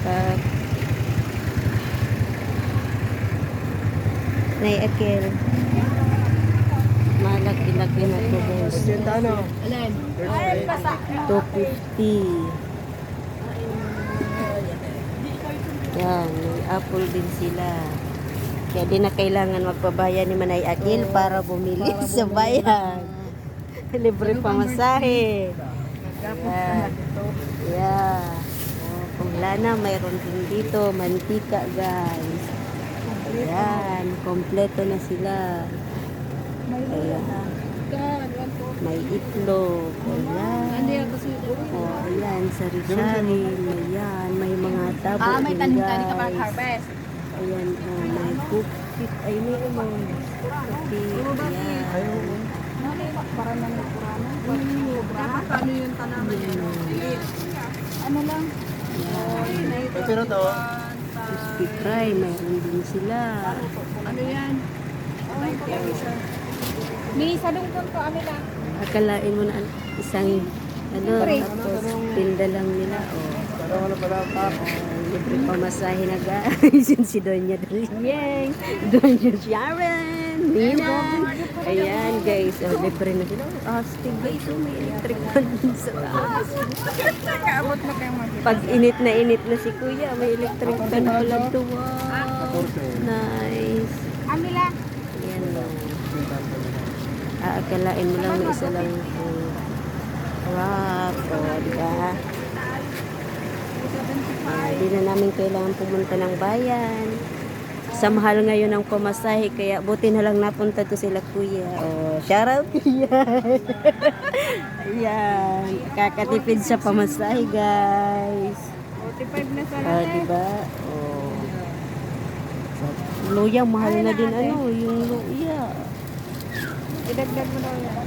Pag naiakil. Malaki-laki na to guys. Alin? 250. Yan, may apple din sila. Kaya di na kailangan magpabayan ni Manay Akil para bumili sa bayan. Libre pamasahe. Yan. Yeah. Oh, kung wala na, mayroon din dito. Mantika guys. Ayan, kompleto na sila. Ayan. May itlog. Ayan. Oh, ayan, sari-sari. Ayan, may mga tabo May din tanim-tanim ka para guys. harvest. Ayan, oh, may cookie. Ay, may mga cookie. Ayan. Para nang nakurana. Dapat ano yung tanaman niya? Ano lang? Pero to, Crispy fry, mayroon din sila. Ano yan? May salungkon ko, amin lang. Akalain mo na isang ano, tapos tinda lang nila. Oh. parang ano pala, Libre pamasahe na guys. Yun si Doña Dalieng, Doña Sharon, Nina. Ayan guys, oh, libre na sila. Astig guys, oh, may electric fan din sa taas. Nakaabot na kayo mag Pag init na si Kuya, may electric fan pala to. Wow. Nice. Amin lang. Ayan lang. Aakalain mo lang na isa lang wrap. O, diba? Hindi na namin kailangan pumunta ng bayan. Sa mahal ngayon ng pamasahe, kaya buti na lang napunta to sila Kuya. O, shout out Kuya. Ayan. Kakatipid sa pamasahe, guys. 45 na sa O, diba? O. Luya, mahal na din ano, yung luya. Idagdag mo daw yan.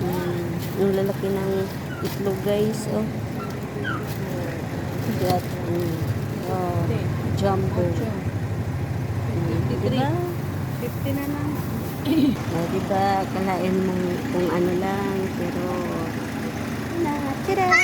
Yung lalaki ng itlog guys, oh. That, oh, jumbo. Diba? 50 na lang. Oh, diba? Kalain mo kung ano lang, pero, tira!